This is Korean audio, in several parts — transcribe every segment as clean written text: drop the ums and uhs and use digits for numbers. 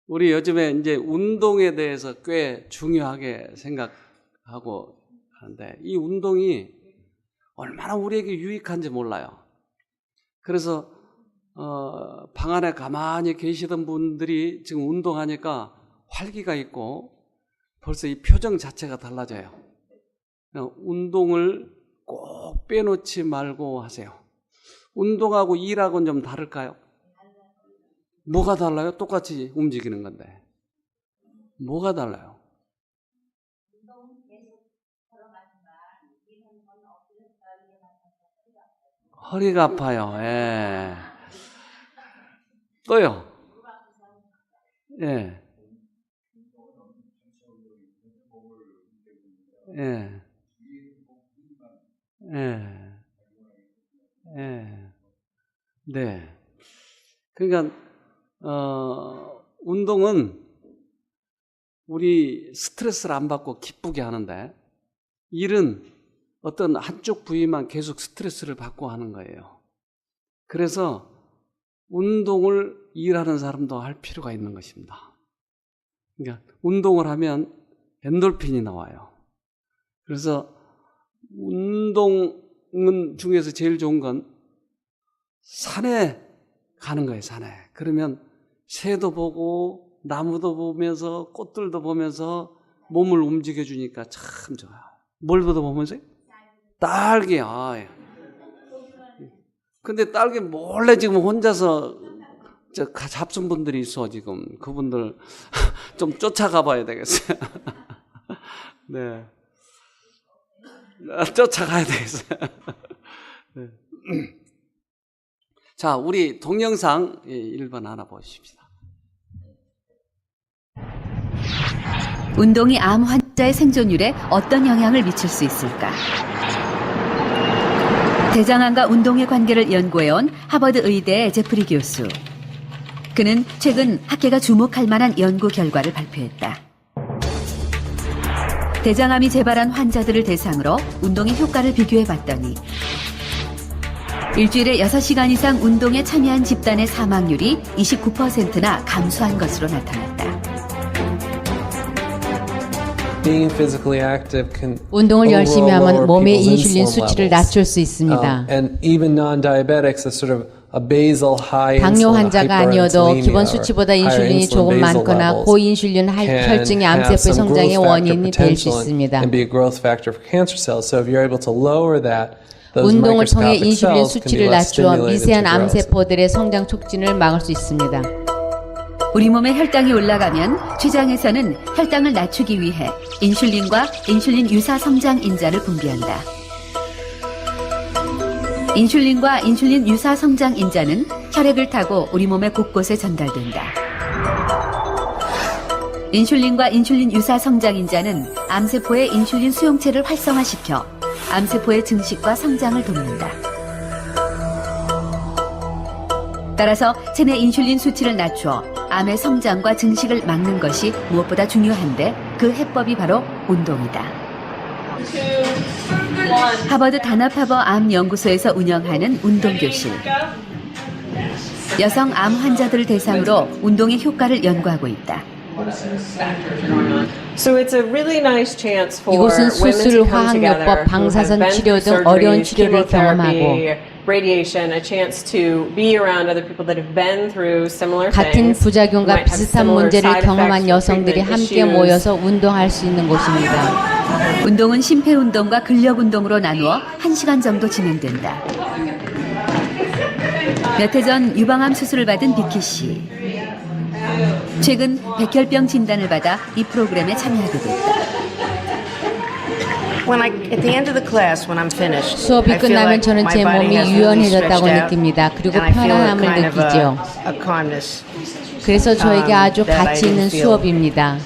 우리 요즘에 이제 운동에 대해서 꽤 중요하게 생각하고 하는데 이 운동이 얼마나 우리에게 유익한지 몰라요. 그래서 방 안에 가만히 계시던 분들이 지금 운동하니까 활기가 있고 벌써 이 표정 자체가 달라져요. 운동을 꼭 빼놓지 말고 하세요. 운동하고 일하고는 좀 다를까요? 뭐가 달라요? 똑같이 움직이는 건데. 뭐가 달라요? 허리가 아파요. 예. 또요. 예. 예. 예. 예. 네. 그러니까 운동은 우리 스트레스를 안 받고 기쁘게 하는데 일은 어떤 한쪽 부위만 계속 스트레스를 받고 하는 거예요. 그래서 운동을 일하는 사람도 할 필요가 있는 것입니다. 그러니까 운동을 하면 엔돌핀이 나와요. 그래서 운동은 중에서 제일 좋은 건 산에 가는 거예요. 산에. 그러면 새도 보고 나무도 보면서 꽃들도 보면서 몸을 움직여 주니까 참 좋아요. 뭘 보면서요? 딸기. 근데 딸기 몰래 지금 혼자서 잡순 분들이 있어. 지금 그분들 좀 쫓아가 봐야 되겠어요. 네. 쫓아가야 되겠어요. 네. 자, 우리 동영상 1번 하나 보십시다. 운동이 암 환자의 생존율에 어떤 영향을 미칠 수 있을까? 대장암과 운동의 관계를 연구해온 하버드 의대의 제프리 교수. 그는 최근 학계가 주목할 만한 연구 결과를 발표했다. 대장암이 재발한 환자들을 대상으로 운동의 효과를 비교해봤더니 일주일에 6시간 이상 운동에 참여한 집단의 사망률이 29%나 감소한 것으로 나타났다. 운동을 열심히 하면 몸의 인슐린 수치를 낮출 수 있습니다. 당뇨 환자가 아니어도 기본 수치보다 인슐린이 조금 많거나 고인슐린 혈증이 암세포의 성장의 원인이 될 수 있습니다. 운동을 통해 인슐린 수치를 낮추어 미세한 암세포들의 성장 촉진을 막을 수 있습니다. 우리 몸의 혈당이 올라가면 췌장에서는 혈당을 낮추기 위해 인슐린과 인슐린 유사 성장 인자를 분비한다. 인슐린과 인슐린 유사 성장 인자는 혈액을 타고 우리 몸의 곳곳에 전달된다. 인슐린과 인슐린 유사 성장 인자는 암세포의 인슐린 수용체를 활성화시켜 암세포의 증식과 성장을 돕는다. 따라서 체내 인슐린 수치를 낮추어 암의 성장과 증식을 막는 것이 무엇보다 중요한데 그 해법이 바로 운동이다. 하버드 다나파버 암 연구소에서 운영하는 운동교실. 여성 암 환자들을 대상으로 운동의 효과를 연구하고 있다. 이곳은 수술, 화학요법, 방사선 치료 등 어려운 치료를 경험하고 같은 부작용과 비슷한 문제를 경험한 여성들이 함께 모여서 운동할 수 있는 곳입니다. 운동은 심폐운동과 근력운동으로 나누어 1시간 정도 진행된다. 몇 해 전 유방암 수술을 받은 비키 씨. 최근 백혈병 진단을 받아 이 프로그램에 참여하게 됐다. 수업이 끝나면 저는 제 몸이 유연해졌다고 느낍니다. 그리고 편안함을 느끼죠. 그래서 저에게 아주 가치 있는 수업입니다.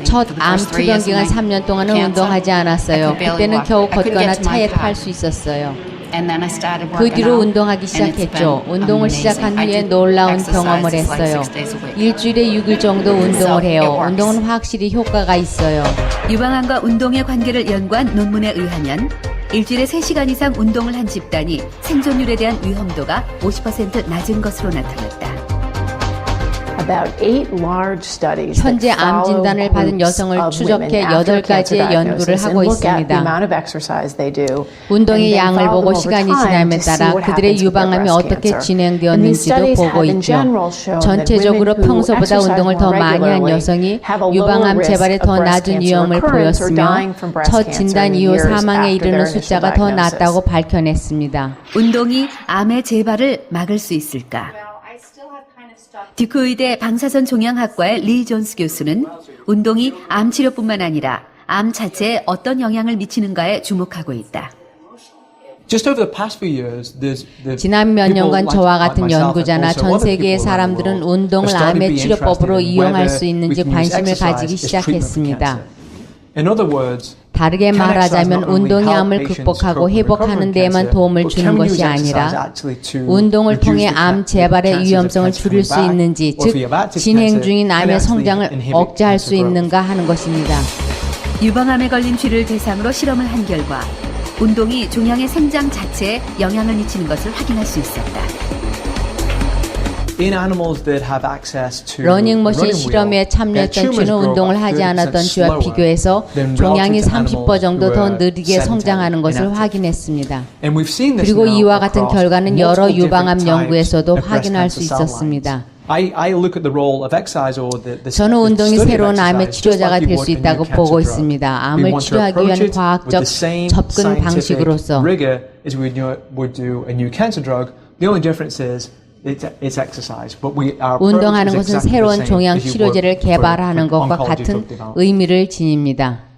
첫 암 투병 기간 3년 동안은 운동하지 않았어요. 그때는 겨우 걷거나 차에 탈 수 있었어요. 그 뒤로 운동하기 시작했죠. 운동을 시작한 후에 놀라운 경험을 했어요. 일주일에 6일 정도 운동을 해요. 운동은 확실히 효과가 있어요. 유방암과 운동의 관계를 연구한 논문에 의하면 일주일에 3시간 이상 운동을 한 집단이 생존율에 대한 위험도가 50% 낮은 것으로 나타났다. 현재 암 진단을 받은 여성을 추적해 8가지의 연구를 하고 있습니다. 운동의 양을 보고 시간이 지남에 따라 그들의 유방암이 어떻게 진행되었는지도 보고 있죠. 전체적으로 평소보다 운동을 더 많이 한 여성이 유방암 재발에 더 낮은 위험을 보였으며 첫 진단 이후 사망에 이르는 숫자가 더 낮다고 밝혀냈습니다. 운동이 암의 재발을 막을 수 있을까? 듀크 의대 방사선 종양학과의 리 존스 교수는 운동이 암 치료뿐만 아니라 암 자체에 어떤 영향을 미치는가에 주목하고 있다. 지난 몇 년간 저와 같은 연구자나 전 세계의 사람들은 운동을 암의 치료법으로 이용할 수 있는지 관심을 가지기 시작했습니다. 다르게 말하자면 운동이 암을 극복하고 회복하는 데에만 도움을 주는 것이 아니라 운동을 통해 암 재발의 위험성을 줄일 수 있는지, 즉 진행 중인 암의 성장을 억제할 수 있는가 하는 것입니다. 유방암에 걸린 쥐를 대상으로 실험을 한 결과 운동이 종양의 생장 자체에 영향을 미치는 것을 확인할 수 있었다. 러닝머신 실험에 참여했던 쥐는 운동을 하지 않았던 쥐와 비교해서 종양이 30배 정도 더 느리게 성장하는 것을 확인했습니다. 그리고 이와 같은 결과는 여러 유방암 연구에서도 확인할 수 있었습니다. 저는 운동이 새로운 암의 치료자가 될 수 있다고 보고 있습니다. 암을 치료하기 위한 과학적 접근 방식으로서 운동하는 것은 새로운 종양 치료제를 개발하는 것과 같은 의미를 지닙니다.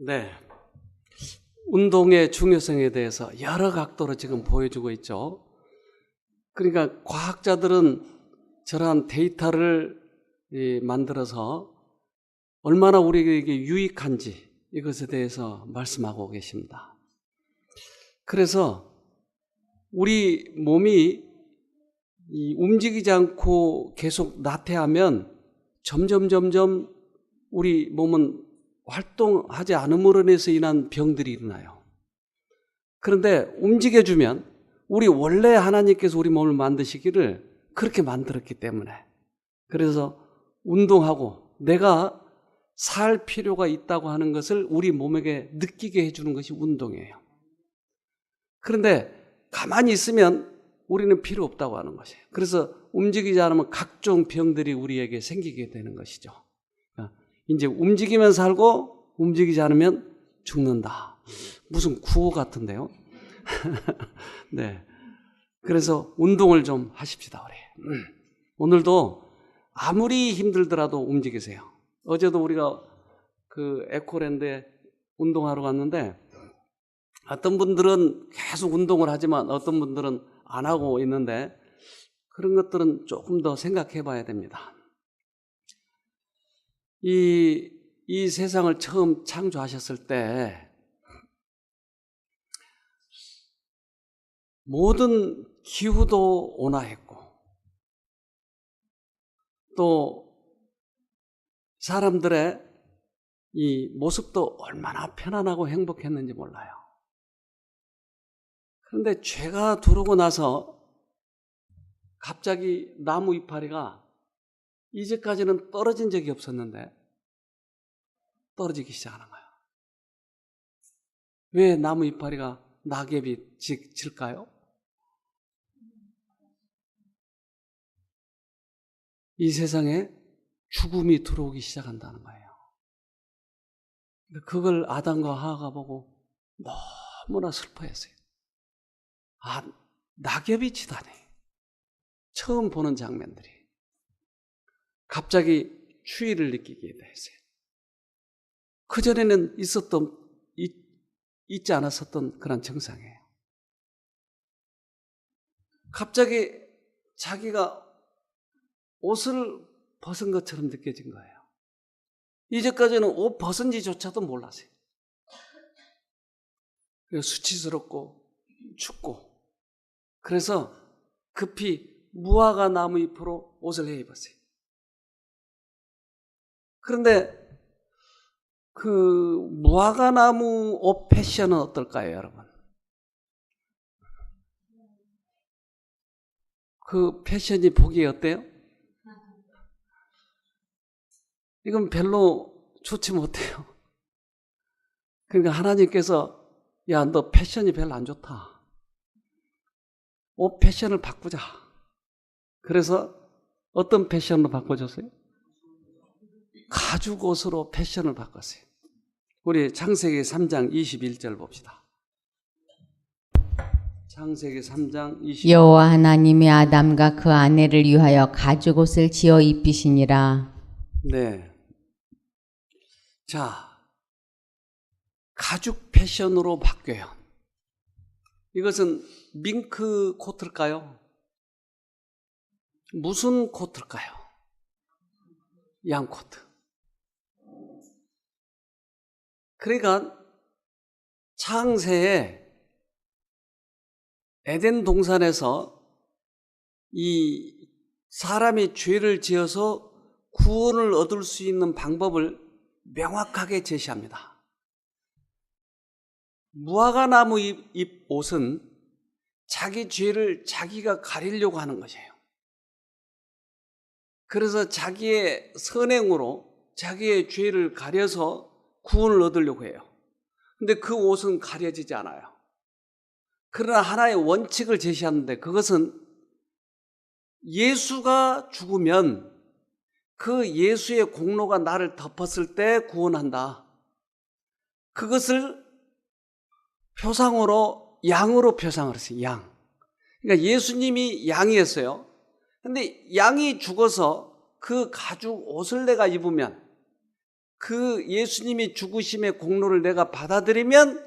네, 운동의 중요성에 대해서 여러 각도로 지금 보여주고 있죠. 그러니까 과학자들은 저러한 데이터를 만들어서 얼마나 우리에게 유익한지 이것에 대해서 말씀하고 계십니다. 그래서 우리 몸이 움직이지 않고 계속 나태하면 점점 우리 몸은 활동하지 않음으로 인한 병들이 일어나요. 그런데 움직여주면 우리 원래 하나님께서 우리 몸을 만드시기를 그렇게 만들었기 때문에, 그래서 운동하고 내가 살 필요가 있다고 하는 것을 우리 몸에게 느끼게 해주는 것이 운동이에요. 그런데 가만히 있으면 우리는 필요 없다고 하는 것이에요. 그래서 움직이지 않으면 각종 병들이 우리에게 생기게 되는 것이죠. 이제 움직이면 살고 움직이지 않으면 죽는다. 무슨 구호 같은데요. 네. 그래서 운동을 좀 하십시다, 우리. 오늘도 아무리 힘들더라도 움직이세요. 어제도 우리가 그 에코랜드에 운동하러 갔는데 어떤 분들은 계속 운동을 하지만 어떤 분들은 안 하고 있는데 그런 것들은 조금 더 생각해 봐야 됩니다. 이 세상을 처음 창조하셨을 때 모든 기후도 온화했고 또 사람들의 이 모습도 얼마나 편안하고 행복했는지 몰라요. 그런데 죄가 들어오고 나서 갑자기 나무 이파리가 이제까지는 떨어진 적이 없었는데 떨어지기 시작하는 거예요. 왜 나무 이파리가 낙엽이 질까요? 이 세상에 죽음이 들어오기 시작한다는 거예요. 그걸 아담과 하와가 보고 너무나 슬퍼했어요. 아, 낙엽이 지다니. 처음 보는 장면들이. 갑자기 추위를 느끼게 됐어요. 그전에는 있지 않았었던 그런 증상이에요. 갑자기 자기가 옷을 벗은 것처럼 느껴진 거예요. 이제까지는 옷 벗은지조차도 몰랐어요. 수치스럽고 춥고 그래서 급히 무화과 나무 잎으로 옷을 해 입었어요. 그런데 그 무화과나무 옷 패션은 어떨까요, 여러분? 그 패션이 보기에 어때요? 이건 별로 좋지 못해요. 그러니까 하나님께서 야, 너 패션이 별로 안 좋다. 옷 패션을 바꾸자. 그래서 어떤 패션으로 바꿔줬어요? 가죽 옷으로 패션을 바꿨어요. 우리 창세기 3장 21절 봅시다. 창세기 3장 21절. 여호와 하나님이 아담과 그 아내를 위하여 가죽 옷을 지어 입히시니라. 네. 자, 가죽 패션으로 바뀌어요. 이것은 밍크 코트일까요? 무슨 코트일까요? 양코트. 그러니까 창세에 에덴 동산에서 이 사람이 죄를 지어서 구원을 얻을 수 있는 방법을 명확하게 제시합니다. 무화과나무 잎 옷은 자기 죄를 자기가 가리려고 하는 것이에요. 그래서 자기의 선행으로 자기의 죄를 가려서 구원을 얻으려고 해요. 근데 그 옷은 가려지지 않아요. 그러나 하나의 원칙을 제시하는데 그것은 예수가 죽으면 그 예수의 공로가 나를 덮었을 때 구원한다. 그것을 표상으로 양으로 표상을 했어요. 양. 그러니까 예수님이 양이었어요. 근데 양이 죽어서 그 가죽 옷을 내가 입으면 그 예수님이 죽으심의 공로를 내가 받아들이면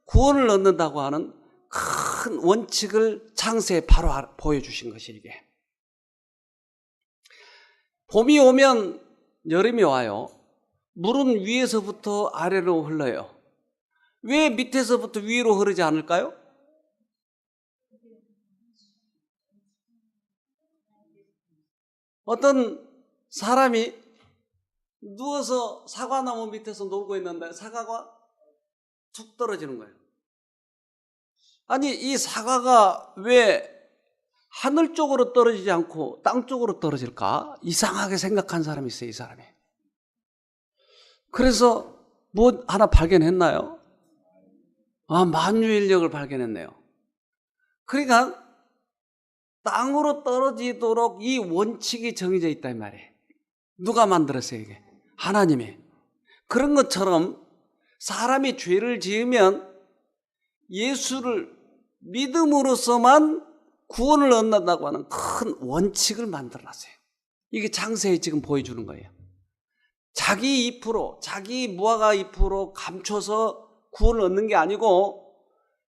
구원을 얻는다고 하는 큰 원칙을 창세에 바로 보여주신 것이 이게. 봄이 오면 여름이 와요. 물은 위에서부터 아래로 흘러요. 왜 밑에서부터 위로 흐르지 않을까요? 어떤 사람이 누워서 사과나무 밑에서 놀고 있는데 사과가 툭 떨어지는 거예요. 아니, 이 사과가 왜 하늘 쪽으로 떨어지지 않고 땅 쪽으로 떨어질까? 이상하게 생각한 사람이 있어요, 이 사람이. 그래서 뭐 하나 발견했나요? 만유인력을 발견했네요. 그러니까 땅으로 떨어지도록 이 원칙이 정해져 있다 이 말이에요. 누가 만들었어요, 이게? 하나님이. 그런 것처럼 사람이 죄를 지으면 예수를 믿음으로써만 구원을 얻는다고 하는 큰 원칙을 만들어놨어요. 이게 창세에 지금 보여주는 거예요. 자기 잎으로, 자기 무화과 잎으로 감춰서 구원을 얻는 게 아니고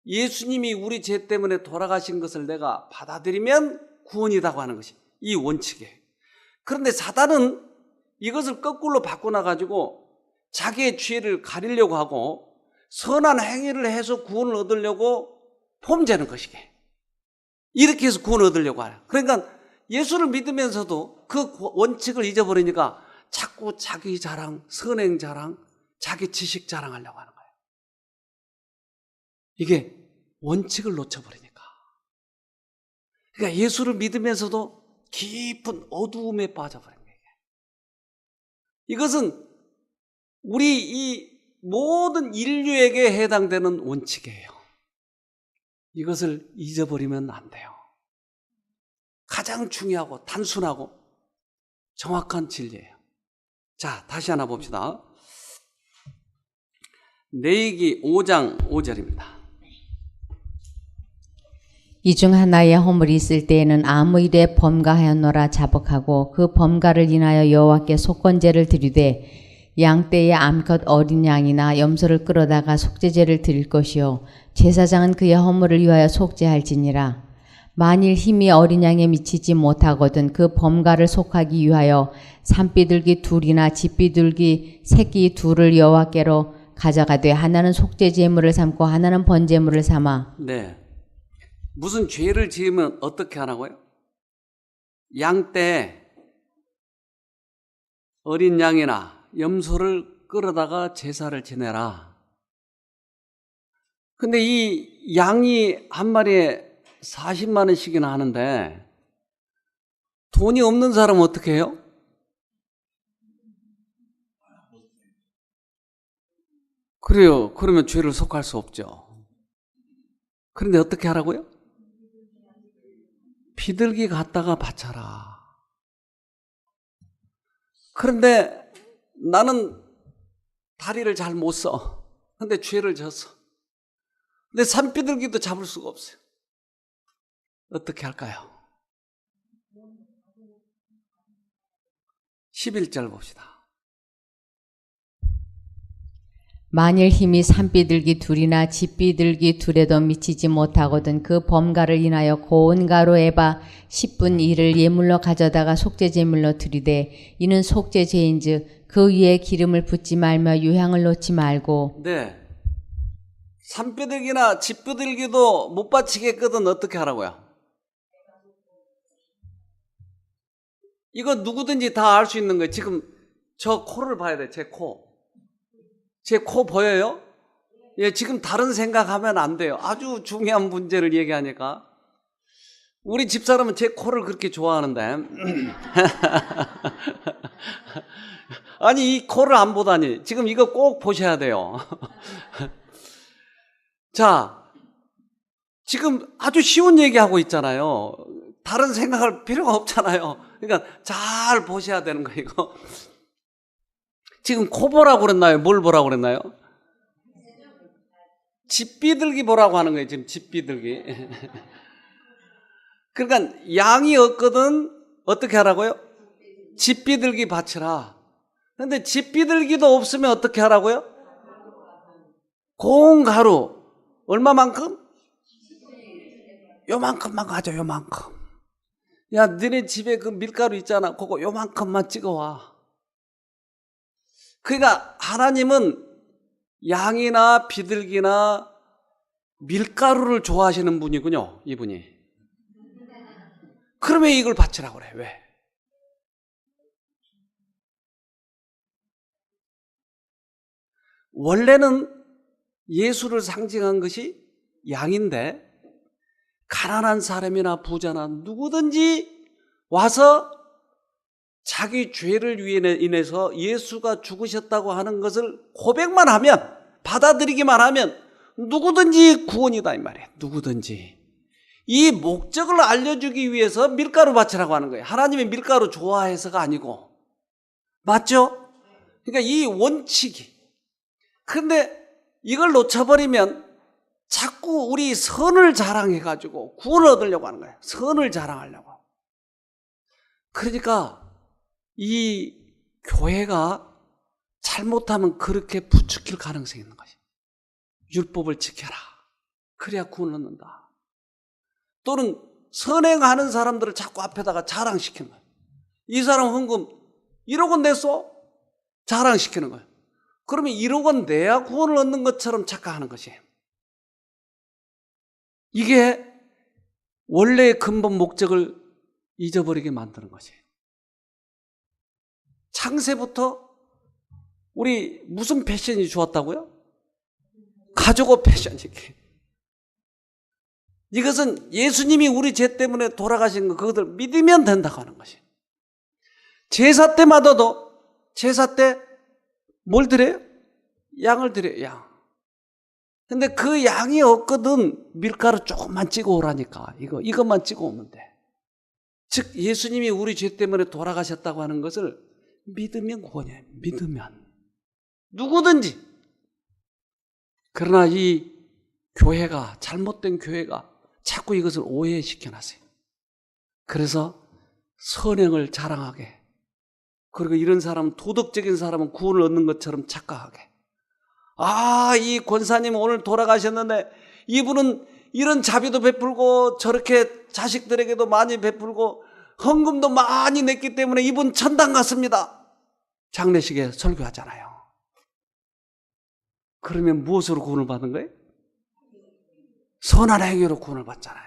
예수님이 우리 죄 때문에 돌아가신 것을 내가 받아들이면 구원이라고 하는 것이 이 원칙이에요. 그런데 사단은 이것을 거꾸로 바꿔놔가지고 자기의 죄를 가리려고 하고 선한 행위를 해서 구원을 얻으려고 폼재는 것이게. 이렇게 해서 구원을 얻으려고 해요. 그러니까 예수를 믿으면서도 그 원칙을 잊어버리니까 자꾸 자기 자랑, 선행 자랑, 자기 지식 자랑하려고 하는 거예요. 이게 원칙을 놓쳐버리니까. 그러니까 예수를 믿으면서도 깊은 어두움에 빠져버린 거예요. 이것은 우리 이 모든 인류에게 해당되는 원칙이에요. 이것을 잊어버리면 안 돼요. 가장 중요하고 단순하고 정확한 진리예요. 자, 다시 하나 봅시다. 레위기 5장 5절입니다. 이 중 하나의 허물이 있을 때에는 아무 일에 범가하였노라 자복하고 그 범가를 인하여 여호와께 속건제를 드리되 양떼의 암컷 어린 양이나 염소를 끌어다가 속죄제를 드릴 것이요 제사장은 그의 허물을 위하여 속죄할지니라. 만일 힘이 어린 양에 미치지 못하거든 그 범가를 속하기 위하여 산비둘기 둘이나 집비둘기 새끼 둘을 여호와께로 가져가되 하나는 속죄 제물을 삼고 하나는 번제물을 삼아. 네. 무슨 죄를 지으면 어떻게 하라고요? 양떼 어린 양이나 염소를 끌어다가 제사를 지내라. 근데 이 양이 한 마리에 40만 원씩이나 하는데 돈이 없는 사람은 어떻게 해요? 그래요. 그러면 죄를 속할 수 없죠. 그런데 어떻게 하라고요? 비둘기 갖다가 바쳐라. 그런데 나는 다리를 잘 못 써. 근데 죄를 졌어. 근데 산비둘기도 잡을 수가 없어요. 어떻게 할까요? 11절 봅시다. 만일 힘이 산비둘기 둘이나 집비둘기 둘에도 미치지 못하거든 그 범가를 인하여 고운 가루 에바 10분 1을 예물로 가져다가 속죄제물로 드리되 이는 속죄제인즉 그 위에 기름을 붓지 말며 유향을 놓지 말고. 네. 산비둘기나 집비둘기도 못 바치겠거든 어떻게 하라고요? 이거 누구든지 다 알 수 있는 거예요. 지금 저 코를 봐야 돼. 제 코. 제 코 보여요? 예, 지금 다른 생각하면 안 돼요. 아주 중요한 문제를 얘기하니까. 우리 집사람은 제 코를 그렇게 좋아하는데. 아니, 이 코를 안 보다니. 지금 이거 꼭 보셔야 돼요. 자, 지금 아주 쉬운 얘기하고 있잖아요. 다른 생각할 필요가 없잖아요. 그러니까 잘 보셔야 되는 거예요, 이거. 지금 코 보라고 그랬나요? 뭘 보라고 그랬나요? 집비둘기 보라고 하는 거예요, 지금 집비둘기. 그러니까 양이 없거든 어떻게 하라고요? 집비둘기 바치라. 그런데 집비둘기도 없으면 어떻게 하라고요? 고운 가루. 얼마만큼? 요만큼만 가져, 요만큼. 야, 너네 집에 그 밀가루 있잖아. 그거 요만큼만 찍어와. 그러니까 하나님은 양이나 비둘기나 밀가루를 좋아하시는 분이군요, 이분이. 그러면 이걸 바치라고 그래. 왜? 원래는 예수를 상징한 것이 양인데 가난한 사람이나 부자나 누구든지 와서 자기 죄를 인해서 예수가 죽으셨다고 하는 것을 고백만 하면, 받아들이기만 하면 누구든지 구원이다 이 말이에요. 누구든지. 이 목적을 알려주기 위해서 밀가루 바치라고 하는 거예요. 하나님이 밀가루 좋아해서가 아니고. 맞죠? 그러니까 이 원칙이. 그런데 이걸 놓쳐버리면 자꾸 우리 선을 자랑해가지고 구원을 얻으려고 하는 거예요. 선을 자랑하려고. 그러니까 이 교회가 잘못하면 그렇게 부추길 가능성이 있는 거죠. 율법을 지켜라. 그래야 구원을 얻는다. 또는 선행하는 사람들을 자꾸 앞에다가 자랑시키는 거예요. 이 사람 헌금 1억 원 냈어? 자랑시키는 거예요. 그러면 1억 원 내야 구원을 얻는 것처럼 착각하는 것이에요. 이게 원래의 근본 목적을 잊어버리게 만드는 것이에요. 창세부터 우리 무슨 패션이 좋았다고요? 가족옷 패션이게. 이것은 예수님이 우리 죄 때문에 돌아가신 거 그것을 믿으면 된다고 하는 것이에요. 제사 때마다도 제사 때 뭘 드려요? 양을 드려요. 양. 근데 그 양이 없거든 밀가루 조금만 찍어 오라니까. 이것만 찍어 오면 돼. 즉 예수님이 우리 죄 때문에 돌아가셨다고 하는 것을 믿으면 구원이에요. 믿으면. 누구든지. 그러나 이 교회가, 잘못된 교회가 자꾸 이것을 오해시켜놨어요. 그래서 선행을 자랑하게, 그리고 이런 사람은, 도덕적인 사람은 구원을 얻는 것처럼 착각하게. 아, 이 권사님 오늘 돌아가셨는데 이분은 이런 자비도 베풀고 저렇게 자식들에게도 많이 베풀고 헌금도 많이 냈기 때문에 이분 천당 갔습니다. 장례식에 설교하잖아요. 그러면 무엇으로 구원을 받는 거예요? 선한 행위로 구원을 받잖아요.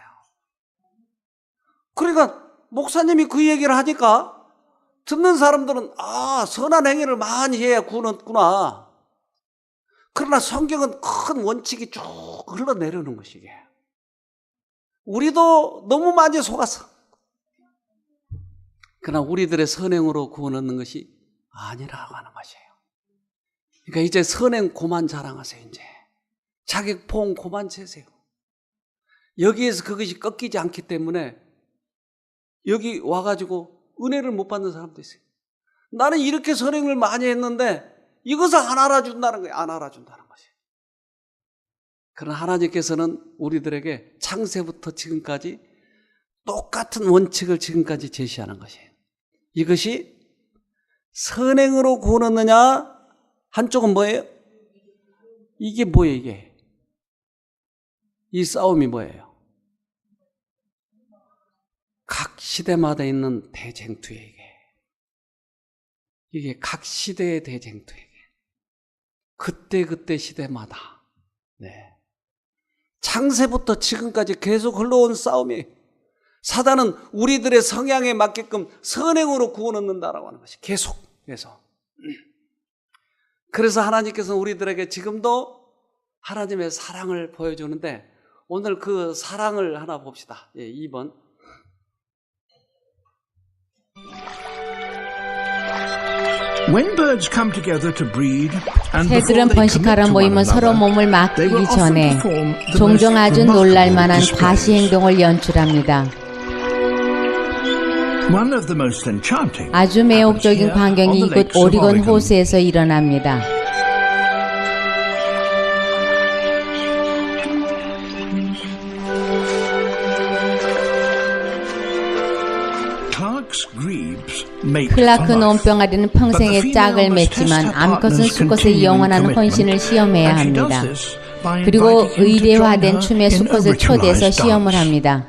그러니까 목사님이 그 얘기를 하니까 듣는 사람들은 선한 행위를 많이 해야 구원했구나. 그러나 성경은 큰 원칙이 쭉 흘러내려오는 것이게. 우리도 너무 많이 속았어. 그러나 우리들의 선행으로 구원 얻는 것이 아니라고 하는 것이에요. 그러니까 이제 선행 고만 자랑하세요. 이제 자기 포옹 고만 채세요. 여기에서 그것이 꺾이지 않기 때문에 여기 와가지고 은혜를 못 받는 사람도 있어요. 나는 이렇게 선행을 많이 했는데 이것을 안 알아준다는 거예요. 안 알아준다는 것이에요. 그러나 하나님께서는 우리들에게 창세부터 지금까지 똑같은 원칙을 지금까지 제시하는 것이에요. 이것이 선행으로 구원 얻느냐, 한쪽은 뭐예요? 이게 뭐예요, 이게? 이 싸움이 뭐예요? 각 시대마다 있는 대쟁투에게. 이게 각 시대의 대쟁투에게. 그때 시대마다. 네. 창세부터 지금까지 계속 흘러온 싸움이에요. 사단은 우리들의 성향에 맞게끔 선행으로 구원 얻는다라고 하는 것이 계속. 그래서 하나님께서는 우리들에게 지금도 하나님의 사랑을 보여주는데 오늘 그 사랑을 하나 봅시다. 2번. 새들은 번식하러 모이면 서로 몸을 맡기기 전에 종종 아주 놀랄만한 과시 행동을 연출합니다. 아주 매혹적인 광경이 이곳 오리건 호수에서 일어납니다. 클라크 논병아리는 평생의 짝을 맺지만 암컷은 수컷의 영원한 혼신을 시험해야 합니다. 그리고 의대화된 춤에 수컷을 초대해서 시험을 합니다.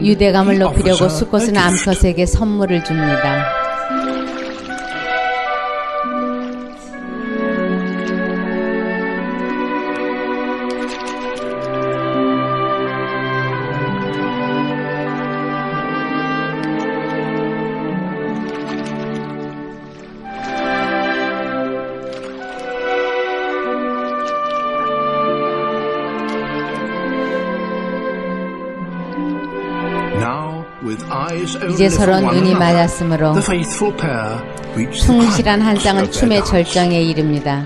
유대감을 높이려고 수컷은 암컷에게 선물을 줍니다. 이제 서로 눈이 맞았으므로 충실한 한 쌍은 춤의 절정에 이릅니다.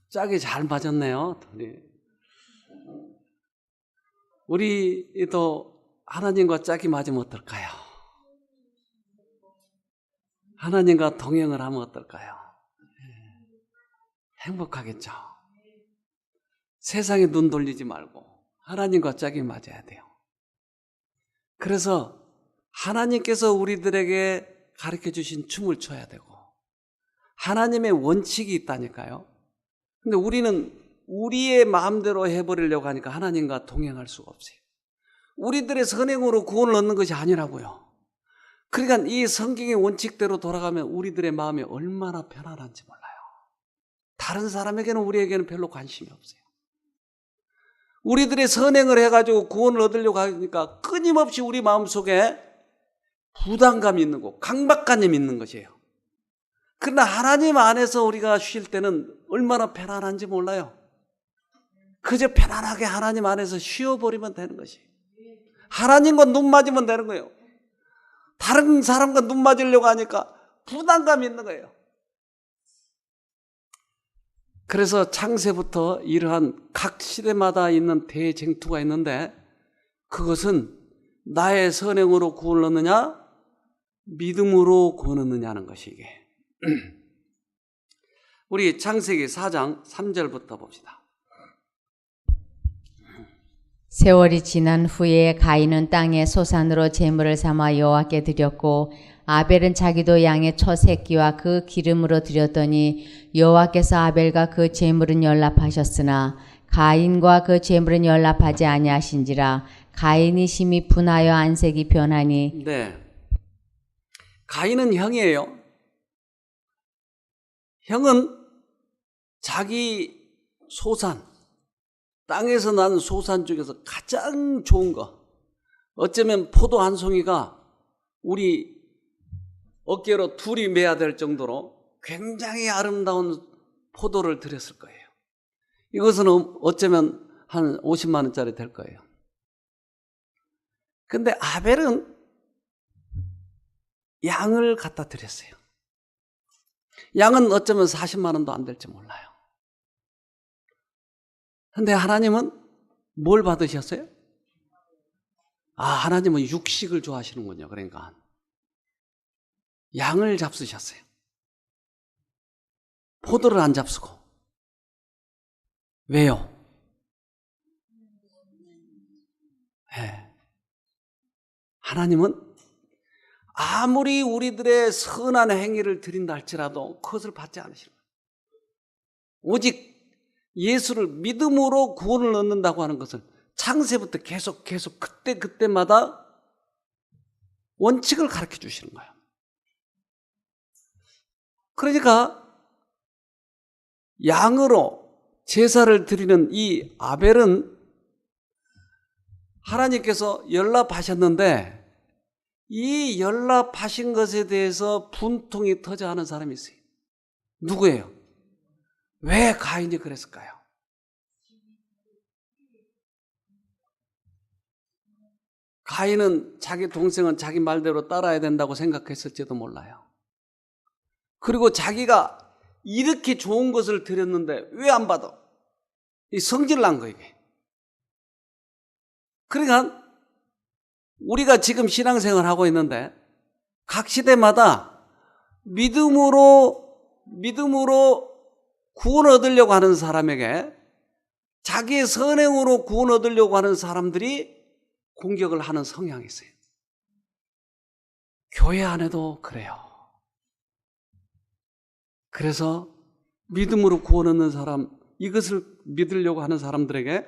짝이 잘 맞았네요. 우리도 하나님과 짝이 맞으면 어떨까요? 하나님과 동행을 하면 어떨까요? 행복하겠죠. 세상에 눈 돌리지 말고 하나님과 짝이 맞아야 돼요. 그래서 하나님께서 우리들에게 가르쳐 주신 춤을 춰야 되고 하나님의 원칙이 있다니까요. 근데 우리는 우리의 마음대로 해버리려고 하니까 하나님과 동행할 수가 없어요. 우리들의 선행으로 구원을 얻는 것이 아니라고요. 그러니까 이 성경의 원칙대로 돌아가면 우리들의 마음이 얼마나 편안한지 몰라요. 다른 사람에게는 우리에게는 별로 관심이 없어요. 우리들의 선행을 해가지고 구원을 얻으려고 하니까 끊임없이 우리 마음속에 부담감이 있는 거, 강박관념이 있는 것이에요. 그러나 하나님 안에서 우리가 쉴 때는 얼마나 편안한지 몰라요. 그저 편안하게 하나님 안에서 쉬어버리면 되는 것이에요. 하나님과 눈 맞으면 되는 거예요. 다른 사람과 눈 맞으려고 하니까 부담감이 있는 거예요. 그래서 창세부터 이러한 각 시대마다 있는 대쟁투가 있는데 그것은 나의 선행으로 구원을 얻느냐 믿음으로 구원 얻느냐는 것이 이게. 우리 창세기 4장 3절부터 봅시다. 세월이 지난 후에 가인은 땅의 소산으로 제물을 삼아 여호와께 드렸고 아벨은 자기도 양의 첫 새끼와 그 기름으로 드렸더니 여호와께서 아벨과 그 제물은 연락하셨으나 가인과 그 제물은 연락하지 아니하신지라. 가인이 심히 분하여 안색이 변하니. 네, 가인은 형이에요. 형은 자기 소산, 땅에서 난 소산 중에서 가장 좋은 거, 어쩌면 포도 한 송이가 우리 어깨로 둘이 매야 될 정도로 굉장히 아름다운 포도를 드렸을 거예요. 이것은 어쩌면 한 50만 원짜리 될 거예요. 근데 아벨은 양을 갖다 드렸어요. 양은 어쩌면 40만 원도 안 될지 몰라요. 근데 하나님은 뭘 받으셨어요? 하나님은 육식을 좋아하시는군요. 그러니까 양을 잡수셨어요. 포도를 안 잡수고. 왜요? 네. 하나님은 아무리 우리들의 선한 행위를 드린다 할지라도 그것을 받지 않으시는 거예요. 오직 예수를 믿음으로 구원을 얻는다고 하는 것을 창세부터 계속 그때마다 원칙을 가르쳐 주시는 거예요. 그러니까 양으로 제사를 드리는 이 아벨은 하나님께서 연락하셨는데 이 연락하신 것에 대해서 분통이 터져 하는 사람이 있어요. 누구예요? 왜 가인이 그랬을까요? 가인은 자기 동생은 자기 말대로 따라야 된다고 생각했을지도 몰라요. 그리고 자기가 이렇게 좋은 것을 드렸는데 왜 안 받아? 이 성질을 난 거예요. 이게. 그러니까 우리가 지금 신앙생활을 하고 있는데 각 시대마다 믿음으로 구원 얻으려고 하는 사람에게 자기의 선행으로 구원 얻으려고 하는 사람들이 공격을 하는 성향이 있어요. 교회 안에도 그래요. 그래서 믿음으로 구원 얻는 사람, 이것을 믿으려고 하는 사람들에게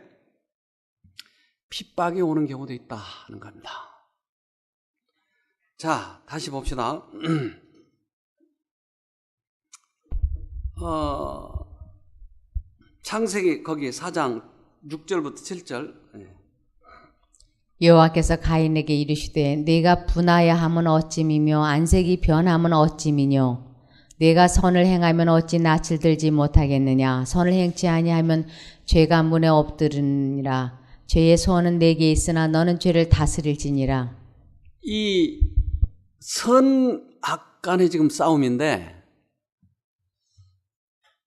핍박이 오는 경우도 있다 하는 겁니다. 자, 다시 봅시다. 창세기 거기 4장 6절부터 7절. 여호와께서 가인에게 이르시되 네가 분하여 함은 어찌미며 안색이 변함은 어찌미뇨. 네가 선을 행하면 어찌 낯을 들지 못하겠느냐. 선을 행치 아니하면 죄가 문에 엎드르니라. 죄의 소원은 내게 있으나 너는 죄를 다스릴지니라. 이 선악 간의 지금 싸움인데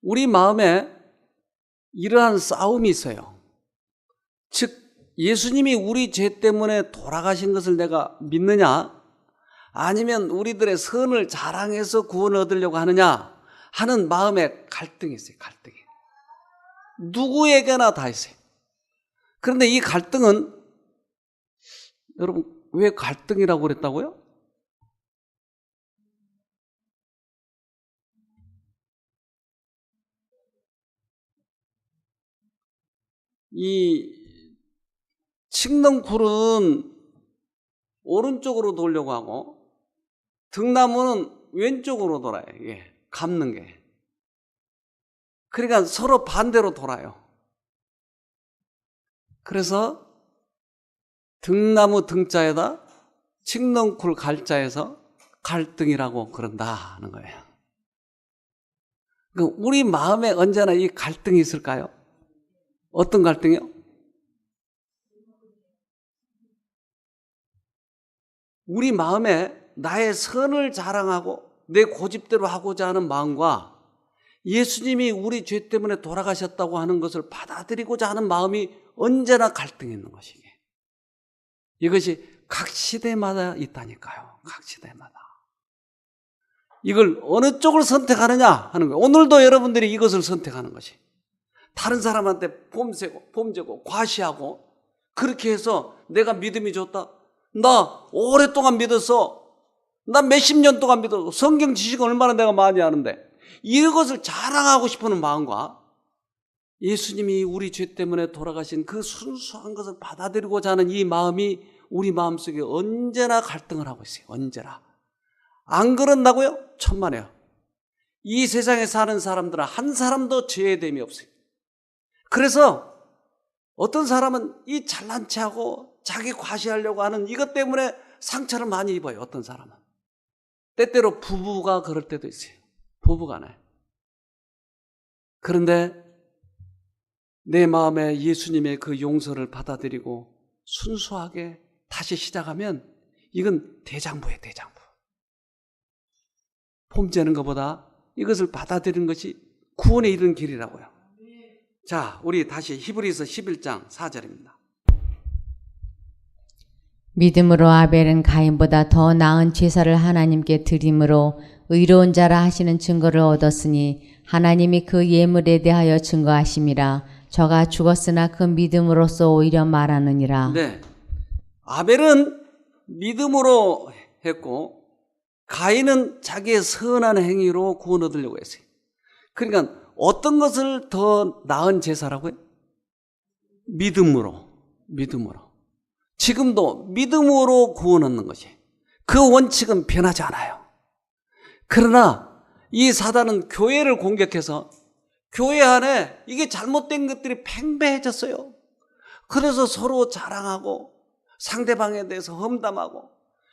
우리 마음에 이러한 싸움이 있어요. 즉 예수님이 우리 죄 때문에 돌아가신 것을 내가 믿느냐 아니면 우리들의 선을 자랑해서 구원을 얻으려고 하느냐 하는 마음에 갈등이 있어요. 갈등이. 누구에게나 다 있어요. 그런데 이 갈등은 여러분 왜 갈등이라고 그랬다고요? 이 칡넝쿨은 오른쪽으로 돌려고 하고 등나무는 왼쪽으로 돌아요. 이게 감는 게. 그러니까 서로 반대로 돌아요. 그래서 등나무 등자에다 칡넝쿨 갈자에서 갈등이라고 그런다 하는 거예요. 그러니까 우리 마음에 언제나 이 갈등이 있을까요? 어떤 갈등이요? 우리 마음에 나의 선을 자랑하고 내 고집대로 하고자 하는 마음과 예수님이 우리 죄 때문에 돌아가셨다고 하는 것을 받아들이고자 하는 마음이 언제나 갈등이 있는 것이게. 이것이 각 시대마다 있다니까요. 각 시대마다. 이걸 어느 쪽을 선택하느냐 하는 거예요. 오늘도 여러분들이 이것을 선택하는 것이. 다른 사람한테 범죄고 과시하고 그렇게 해서 내가 믿음이 좋다. 나 오랫동안 믿었어. 나 몇십 년 동안 믿었어. 성경 지식은 얼마나 내가 많이 하는데 이것을 자랑하고 싶은 마음과 예수님이 우리 죄 때문에 돌아가신 그 순수한 것을 받아들이고자 하는 이 마음이 우리 마음속에 언제나 갈등을 하고 있어요. 언제나. 안 그런다고요? 천만에요. 이 세상에 사는 사람들은 한 사람도 죄의 됨이 없어요. 그래서 어떤 사람은 이 잘난 체하고 자기 과시하려고 하는 이것 때문에 상처를 많이 입어요. 어떤 사람은. 때때로 부부가 그럴 때도 있어요. 부부간에. 그런데 내 마음에 예수님의 그 용서를 받아들이고 순수하게 다시 시작하면 이건 대장부예요. 대장부. 폼재는 것보다 이것을 받아들이는 것이 구원에 이르는 길이라고요. 자, 우리 다시 히브리서 11장 4절입니다. 믿음으로 아벨은 가인보다 더 나은 제사를 하나님께 드림으로 의로운 자라 하시는 증거를 얻었으니 하나님이 그 예물에 대하여 증거하심이라. 저가 죽었으나 그 믿음으로써 오히려 말하느니라. 네, 아벨은 믿음으로 했고 가인은 자기의 선한 행위로 구원 얻으려고 했어요. 그러니까 어떤 것을 더 나은 제사라고요? 믿음으로. 지금도 믿음으로 구원 얻는 것이 그 원칙은 변하지 않아요. 그러나 이 사단은 교회를 공격해서 교회 안에 이게 잘못된 것들이 팽배해졌어요. 그래서 서로 자랑하고 상대방에 대해서 험담하고.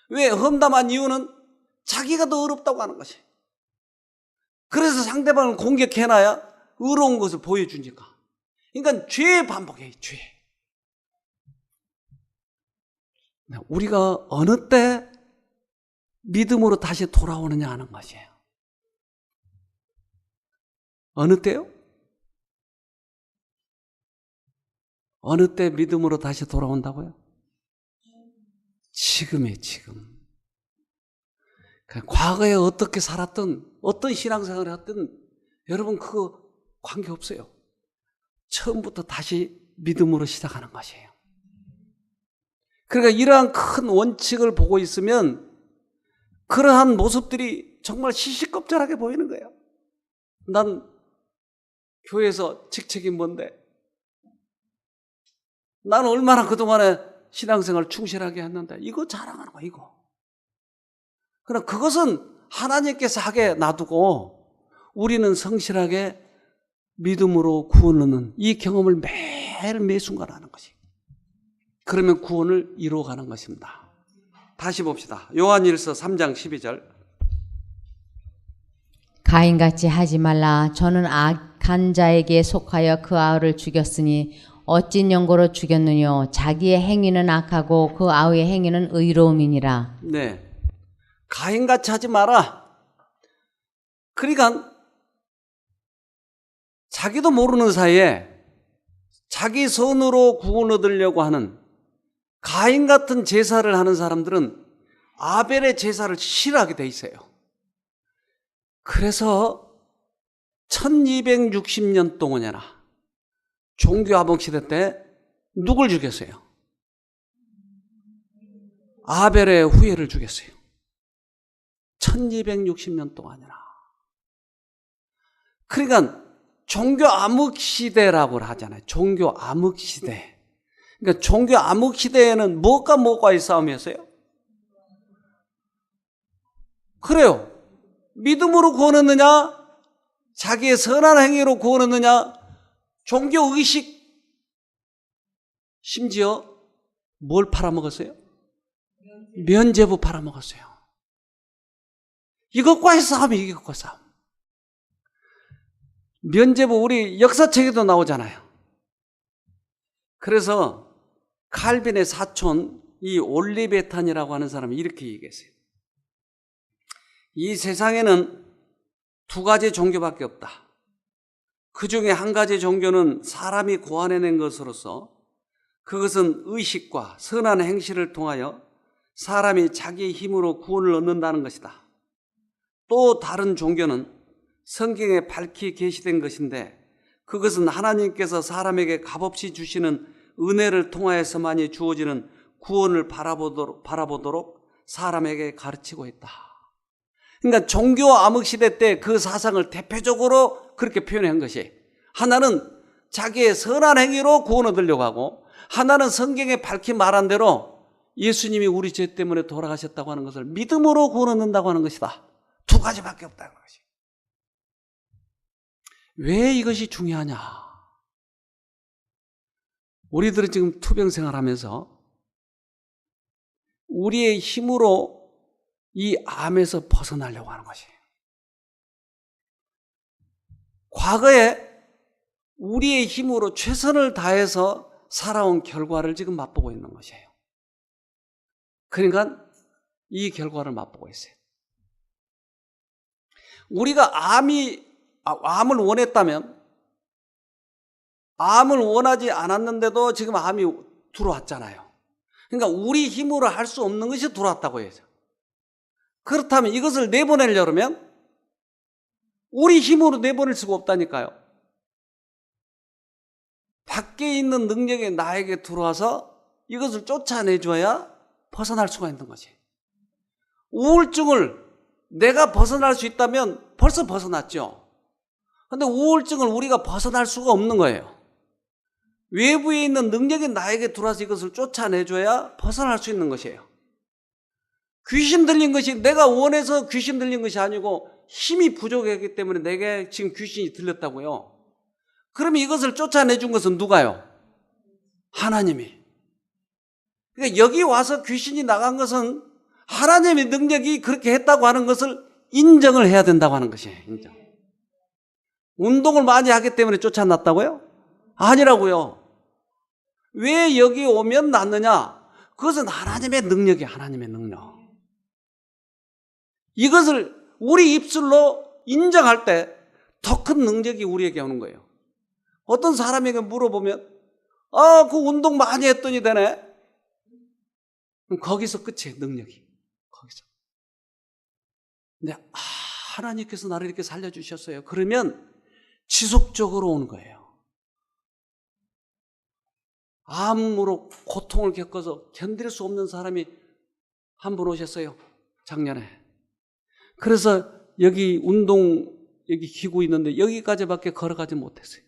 왜 험담한 이유는 자기가 더 의롭다고 하는 것이. 그래서 상대방을 공격해놔야 의로운 것을 보여주니까. 그러니까 죄의 반복이에요. 죄. 우리가 어느 때 믿음으로 다시 돌아오느냐 하는 것이에요. 어느 때요? 어느 때 믿음으로 다시 돌아온다고요? 지금이에요. 지금. 과거에 어떻게 살았든 어떤 신앙생활을 했든 여러분 그거 관계없어요. 처음부터 다시 믿음으로 시작하는 것이에요. 그러니까 이러한 큰 원칙을 보고 있으면 그러한 모습들이 정말 시시껍절하게 보이는 거예요. 난 교회에서 직책이 뭔데? 나는 얼마나 그동안에 신앙생활 충실하게 했는데 이거 자랑하는 거야 이거. 그러나 그것은 하나님께서 하게 놔두고 우리는 성실하게 믿음으로 구원 얻는 이 경험을 매 순간 하는 것이. 그러면 구원을 이루어가는 것입니다. 다시 봅시다. 요한일서 3장 12절. 가인같이 하지 말라. 저는 악한 자에게 속하여 그 아우를 죽였으니 어찐 연고로 죽였느뇨. 자기의 행위는 악하고 그 아우의 행위는 의로움이니라. 네, 가인같이 하지 마라. 그러니까 자기도 모르는 사이에 자기 손으로 구원 얻으려고 하는 가인 같은 제사를 하는 사람들은 아벨의 제사를 싫어하게 돼 있어요. 그래서 1260년 동안이나 종교 암흑시대 때 누굴 죽였어요? 아벨의 후예를 죽였어요. 1260년 동안이나. 그러니까 종교 암흑시대라고 하잖아요. 종교 암흑시대. 그러니까 종교 암흑시대에는 뭐가의 싸움이었어요? 그래요. 믿음으로 구원 얻느냐? 자기의 선한 행위로 구원 얻느냐? 종교의식, 심지어 뭘 팔아먹었어요? 면죄부 팔아먹었어요. 이것과의 싸움이 이것과 싸움. 면죄부 우리 역사책에도 나오잖아요. 그래서 칼빈의 사촌 이 올리베탄이라고 하는 사람이 이렇게 얘기했어요. 이 세상에는 두 가지 종교밖에 없다. 그 중에 한 가지 종교는 사람이 고안해낸 것으로서 그것은 의식과 선한 행실을 통하여 사람이 자기의 힘으로 구원을 얻는다는 것이다. 또 다른 종교는 성경에 밝히 계시된 것인데 그것은 하나님께서 사람에게 값없이 주시는 은혜를 통하여서만이 주어지는 구원을 바라보도록 사람에게 가르치고 있다. 그러니까 종교 암흑시대 때 그 사상을 대표적으로 그렇게 표현한 것이, 하나는 자기의 선한 행위로 구원 얻으려고 하고, 하나는 성경에 밝히 말한 대로 예수님이 우리 죄 때문에 돌아가셨다고 하는 것을 믿음으로 구원 얻는다고 하는 것이다. 두 가지밖에 없다는 것이. 왜 이것이 중요하냐? 우리들은 지금 투병 생활하면서 우리의 힘으로 이 암에서 벗어나려고 하는 것이에요. 과거에 우리의 힘으로 최선을 다해서 살아온 결과를 지금 맛보고 있는 것이에요. 그러니까 이 결과를 맛보고 있어요. 우리가 암을 원했다면, 암을 원하지 않았는데도 지금 암이 들어왔잖아요. 그러니까 우리 힘으로 할 수 없는 것이 들어왔다고 해야죠. 그렇다면 이것을 내보내려면 우리 힘으로 내보낼 수가 없다니까요. 밖에 있는 능력이 나에게 들어와서 이것을 쫓아내줘야 벗어날 수가 있는 거지. 우울증을 내가 벗어날 수 있다면 벌써 벗어났죠. 그런데 우울증을 우리가 벗어날 수가 없는 거예요. 외부에 있는 능력이 나에게 들어와서 이것을 쫓아내줘야 벗어날 수 있는 것이에요. 귀신 들린 것이 내가 원해서 귀신 들린 것이 아니고 힘이 부족하기 때문에 내게 지금 귀신이 들렸다고요. 그러면 이것을 쫓아내준 것은 누가요? 하나님이. 그러니까 여기 와서 귀신이 나간 것은 하나님의 능력이 그렇게 했다고 하는 것을 인정을 해야 된다고 하는 것이에요. 인정. 운동을 많이 하기 때문에 쫓아났다고요? 아니라고요. 왜 여기 오면 낫느냐? 그것은 하나님의 능력이에요. 하나님의 능력. 이것을 우리 입술로 인정할 때 더 큰 능력이 우리에게 오는 거예요. 어떤 사람에게 물어보면 그 운동 많이 했더니 되네. 거기서 끝이에요. 능력이. 거기서. 근데 하나님께서 나를 이렇게 살려주셨어요. 그러면 지속적으로 오는 거예요. 암으로 고통을 겪어서 견딜 수 없는 사람이 한 분 오셨어요. 작년에. 그래서 여기 여기 기구 있는데 여기까지밖에 걸어가지 못했어요.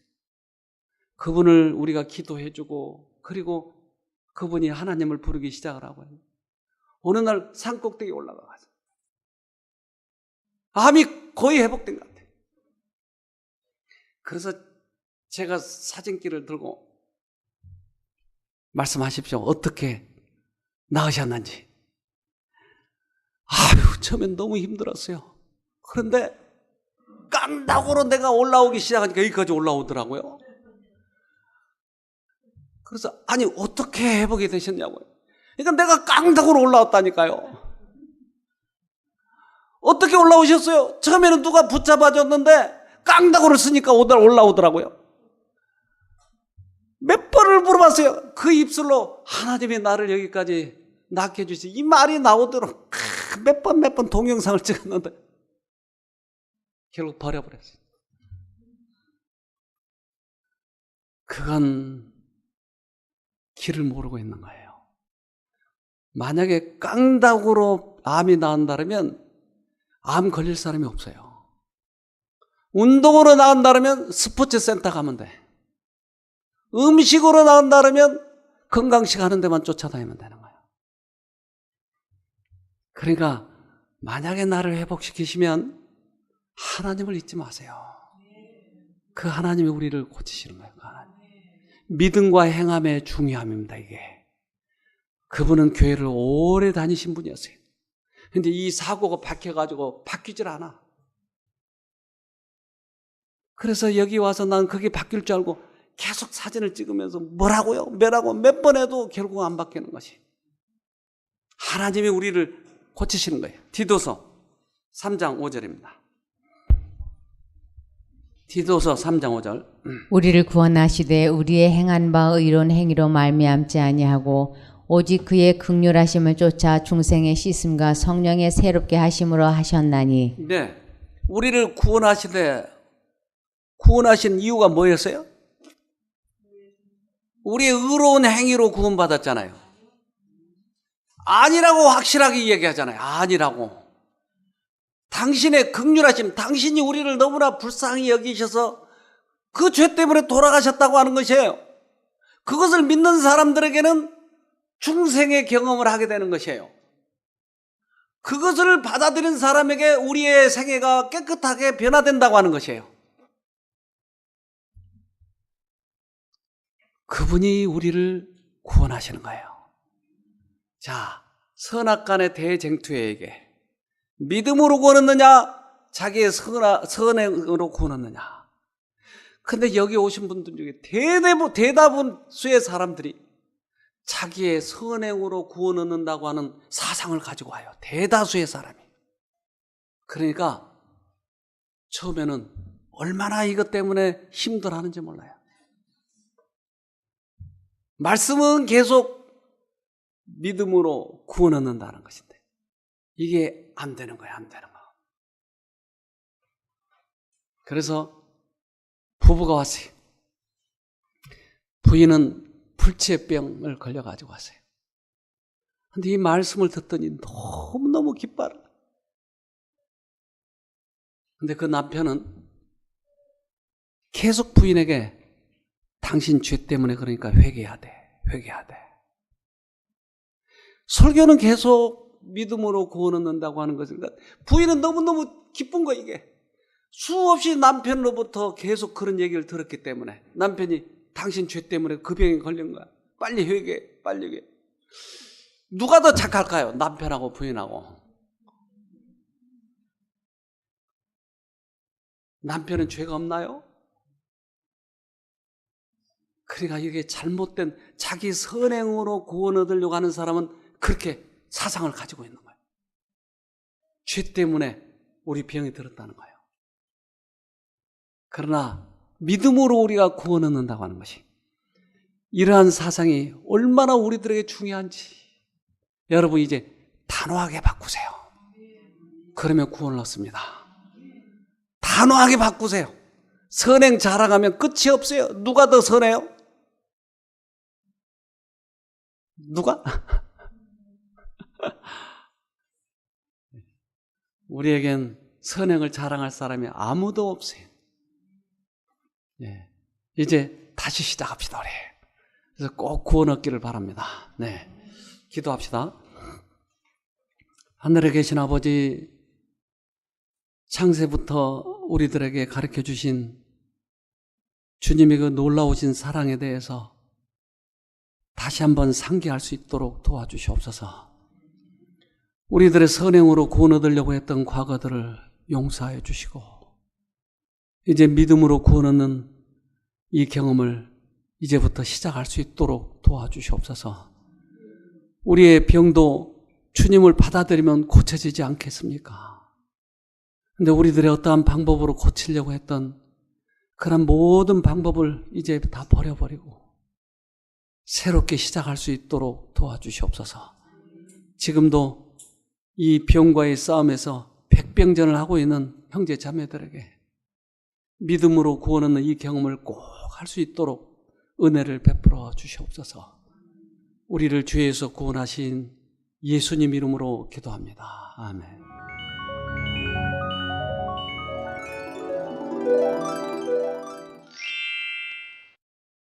그분을 우리가 기도해주고, 그리고 그분이 하나님을 부르기 시작을 하고, 어느 날 산꼭대기에 올라가서 암이 거의 회복된 것 같아요. 그래서 제가 사진기를 들고 말씀하십시오. 어떻게 나으셨는지. 처음엔 너무 힘들었어요. 그런데 깡다구로 내가 올라오기 시작하니까 여기까지 올라오더라고요. 그래서 아니 어떻게 회복이 되셨냐고요. 그러니까 내가 깡다구로 올라왔다니까요. 어떻게 올라오셨어요? 처음에는 누가 붙잡아줬는데 깡다구를 쓰니까 올라오더라고요. 몇 번을 물어봤어요. 그 입술로 하나님이 나를 여기까지 낫게 해주시, 이 말이 나오도록 몇 번 동영상을 찍었는데 결국 버려버렸어요. 그건 길을 모르고 있는 거예요. 만약에 깡다구로 암이 나온다면 암 걸릴 사람이 없어요. 운동으로 나온다면 스포츠 센터 가면 돼. 음식으로 나온다면 건강식 하는 데만 쫓아다니면 되는 거예요. 그러니까 만약에 나를 회복시키시면 하나님을 잊지 마세요. 그 하나님이 우리를 고치시는 거예요. 그 하나님. 믿음과 행함의 중요함입니다. 이게. 그분은 교회를 오래 다니신 분이었어요. 근데 이 사고가 박혀가지고 바뀌질 않아. 그래서 여기 와서 난 그게 바뀔 줄 알고 계속 사진을 찍으면서 뭐라고요? 몇 번 해도 결국 안 바뀌는 것이. 하나님이 우리를 고치시는 거예요. 디도서 3장 5절입니다. 디도서 3장 5절. 우리를 구원하시되 우리의 행한 바 의로운 행위로 말미암지 아니하고 오직 그의 긍휼하심을 쫓아 중생의 씻음과 성령의 새롭게 하심으로 하셨나니. 네, 우리를 구원하시되 구원하신 이유가 뭐였어요? 우리의 의로운 행위로 구원받았잖아요. 아니라고 확실하게 얘기하잖아요. 아니라고. 당신의 긍휼하심, 당신이 우리를 너무나 불쌍히 여기셔서 그 죄 때문에 돌아가셨다고 하는 것이에요. 그것을 믿는 사람들에게는 중생의 경험을 하게 되는 것이에요. 그것을 받아들인 사람에게 우리의 생애가 깨끗하게 변화된다고 하는 것이에요. 그분이 우리를 구원하시는 거예요. 자, 선악간의 대쟁투에게 믿음으로 구원했느냐, 자기의 선행으로 구원했느냐. 근데 여기 오신 분들 중에 대다수의 사람들이 자기의 선행으로 구원 얻는다고 하는 사상을 가지고 와요. 대다수의 사람이. 그러니까 처음에는 얼마나 이것 때문에 힘들어하는지 몰라요. 말씀은 계속 믿음으로 구원 얻는다는 것인데 이게 안 되는 거예요. 안 되는 거. 그래서 부부가 왔어요. 부인은 불치병을 걸려가지고 왔어요. 근데 이 말씀을 듣더니 너무너무 기뻐요. 근데 그 남편은 계속 부인에게 당신 죄 때문에 그러니까 회개해야 돼. 회개해야 돼. 설교는 계속 믿음으로 구원 얻는다고 하는 것이니까 부인은 너무너무 기쁜 거 이게. 수없이 남편으로부터 계속 그런 얘기를 들었기 때문에 남편이 당신 죄 때문에 그 병에 걸린 거야. 빨리 회개해. 빨리 회개해. 누가 더 착할까요? 남편하고 부인하고. 남편은 죄가 없나요? 그러니까 이게 잘못된 자기 선행으로 구원 얻으려고 하는 사람은 그렇게 사상을 가지고 있는 거예요. 죄 때문에 우리 병이 들었다는 거예요. 그러나 믿음으로 우리가 구원 얻는다고 하는 것이 이러한 사상이 얼마나 우리들에게 중요한지 여러분 이제 단호하게 바꾸세요. 그러면 구원을 얻습니다. 단호하게 바꾸세요. 선행 자랑하면 끝이 없어요. 누가 더 선해요? 누가? 우리에겐 선행을 자랑할 사람이 아무도 없어요. 네. 이제 다시 시작합시다. 우리. 그래서 꼭 구원 얻기를 바랍니다. 네. 기도합시다. 하늘에 계신 아버지, 창세부터 우리들에게 가르쳐 주신 주님의 그 놀라우신 사랑에 대해서 다시 한번 상기할 수 있도록 도와주시옵소서. 우리들의 선행으로 구원 얻으려고 했던 과거들을 용서해 주시고 이제 믿음으로 구원 얻는 이 경험을 이제부터 시작할 수 있도록 도와주시옵소서. 우리의 병도 주님을 받아들이면 고쳐지지 않겠습니까? 근데 우리들의 어떠한 방법으로 고치려고 했던 그런 모든 방법을 이제 다 버려버리고 새롭게 시작할 수 있도록 도와주시옵소서. 지금도 이 병과의 싸움에서 백병전을 하고 있는 형제 자매들에게 믿음으로 구원 얻는 이 경험을 꼭 할 수 있도록 은혜를 베풀어 주시옵소서. 우리를 죄에서 구원하신 예수님 이름으로 기도합니다. 아멘.